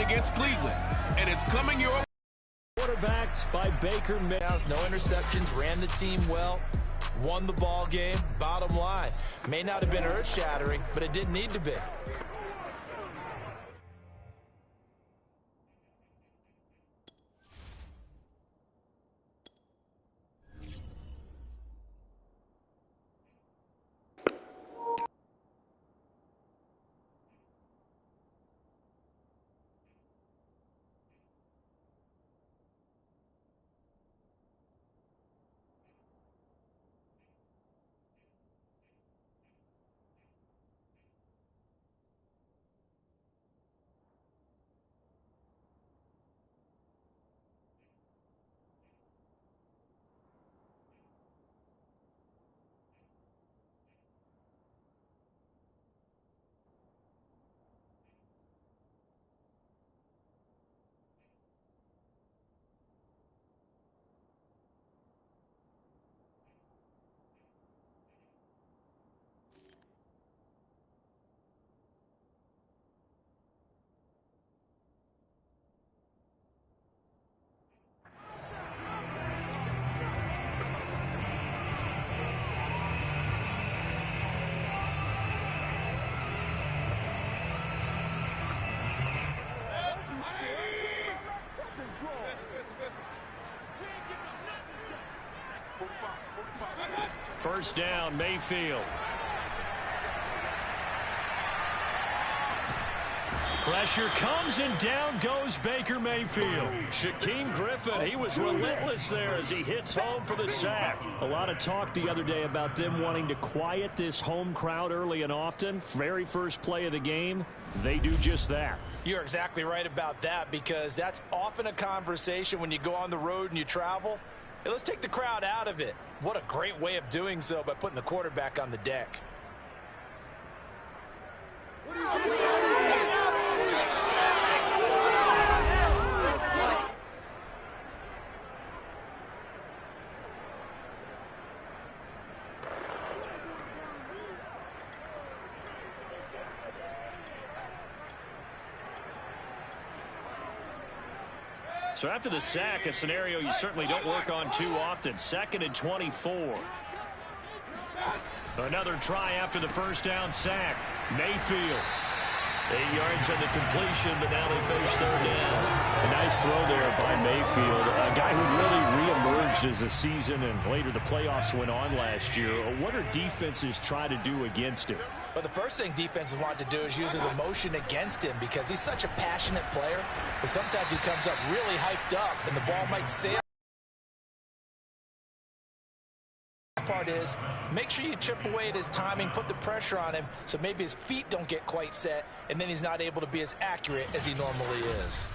against Cleveland, and it's coming your way. Quarterbacked by Baker Mayfield. No interceptions, ran the team well, won the ball game. Bottom line, may not have been earth-shattering, but it didn't need to be. First down, Mayfield. Pressure comes, and down goes Baker Mayfield. Shaquem Griffin, he was relentless there as he hits home for the sack. A lot of talk the other day about them wanting to quiet this home crowd early and often. Very first play of the game, they do just that. You're exactly right about that, because that's often a conversation when you go on the road and you travel. Hey, let's take the crowd out of it. What a great way of doing so by putting the quarterback on the deck. So after the sack, a scenario you certainly don't work on too often. 2nd and 24. Another try after the first down sack. Mayfield. 8 yards on the completion, but now they face third down. A nice throw there by Mayfield. A guy who really reemerged as the season and later the playoffs went on last year. What are defenses try to do against him? Well, the first thing defenses want to do is use his emotion against him, because he's such a passionate player that sometimes he comes up really hyped up and the ball might sail. The part is, make sure you chip away at his timing, put the pressure on him so maybe his feet don't get quite set, and then he's not able to be as accurate as he normally is.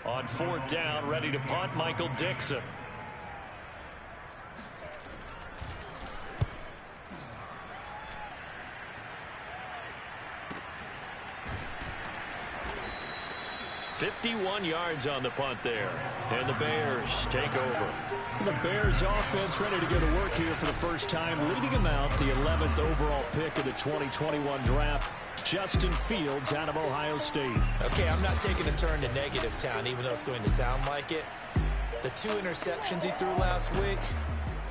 On 4th down, ready to punt, Michael Dixon. "51 yards on the punt there. And the Bears take over. The Bears offense ready to go to work here for the first time, leading them out, the 11th overall pick of the 2021 draft, Justin Fields out of Ohio State. Okay, I'm not taking a turn to negative town, even though it's going to sound like it. The 2 interceptions he threw last week,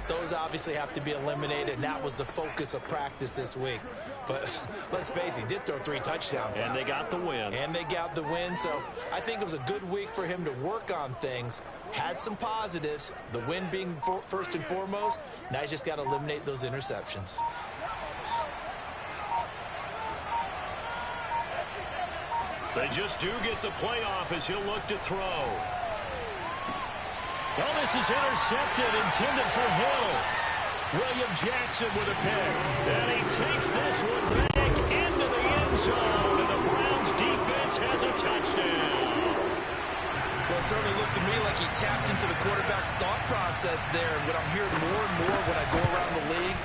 those obviously have to be eliminated, and that was the focus of practice this week. But let's face it, he did throw 3 touchdown passes. And they got the win. And they got the win, so I think it was a good week for him to work on things. Had some positives, the win being first and foremost. Now he's just got to eliminate those interceptions. They just do get the playoff as he'll look to throw. Oh, this is intercepted, intended for Hill. William Jackson with a pick. And he takes this one back into the end zone. And the Browns defense has a touchdown. Well, it certainly looked to me like he tapped into the quarterback's thought process there. And what I'm hearing more and more when I go around the league,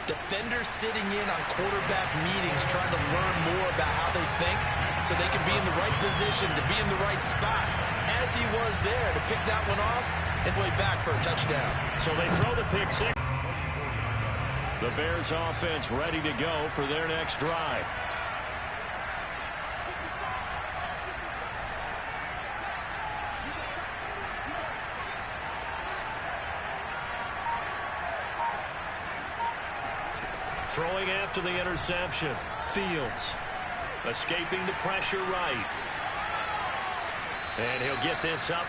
defenders sitting in on quarterback meetings trying to learn more about how they think so they can be in the right position to be in the right spot, as he was there to pick that one off and play back for a touchdown. So they throw the pick six. The Bears offense ready to go for their next drive. Throwing after the interception. Fields escaping the pressure right. And he'll get this up.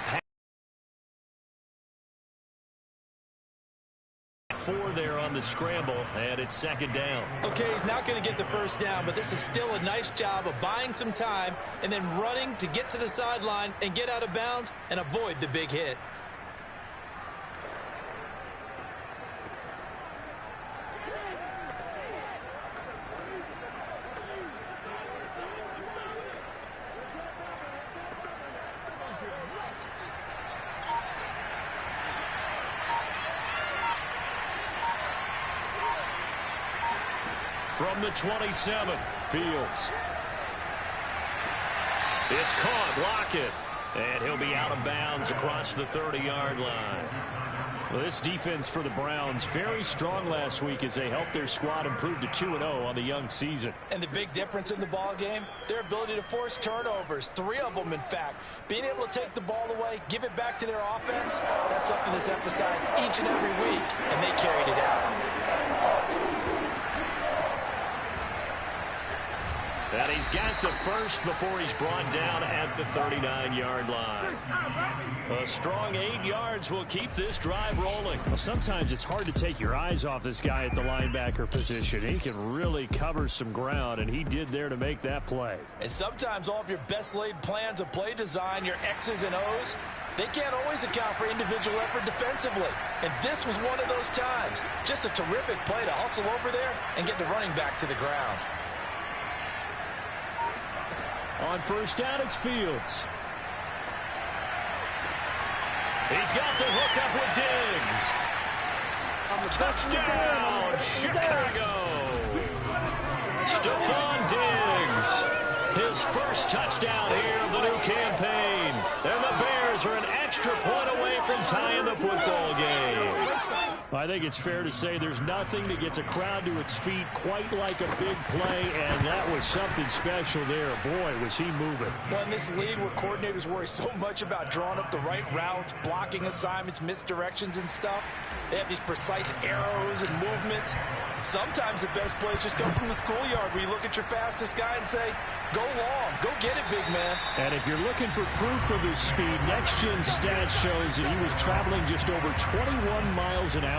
4 there on the scramble, and it's 2nd down. Okay, he's not going to get the first down, but this is still a nice job of buying some time and then running to get to the sideline and get out of bounds and avoid the big hit. From the 27, Fields. It's caught, Lockett. And he'll be out of bounds across the 30-yard line. Well, this defense for the Browns, very strong last week as they helped their squad improve to 2-0 on the young season. And the big difference in the ball game, their ability to force turnovers, 3 of them, in fact. Being able to take the ball away, give it back to their offense, that's something that's emphasized each and every week, and they carried it out. And he's got the first before he's brought down at the 39-yard line. A strong 8 yards will keep this drive rolling. Well, sometimes it's hard to take your eyes off this guy at the linebacker position. He can really cover some ground, and he did there to make that play. And sometimes all of your best laid plans of play design, your X's and O's, they can't always account for individual effort defensively. And this was one of those times. Just a terrific play to hustle over there and get the running back to the ground. On 1st down, it's Fields. He's got the hook up with Diggs. Touchdown, Chicago. Stephon Diggs. His first touchdown here of the new campaign. And the Bears are an extra point away from tying the football game. I think it's fair to say there's nothing that gets a crowd to its feet quite like a big play, and that was something special there. Boy, was he moving. Well, in this league where coordinators worry so much about drawing up the right routes, blocking assignments, misdirections and stuff, they have these precise arrows and movements. Sometimes the best plays just come from the schoolyard where you look at your fastest guy and say, go long, go get it, big man. And if you're looking for proof of his speed, Next Gen Stats shows that he was traveling just over 21 miles an hour.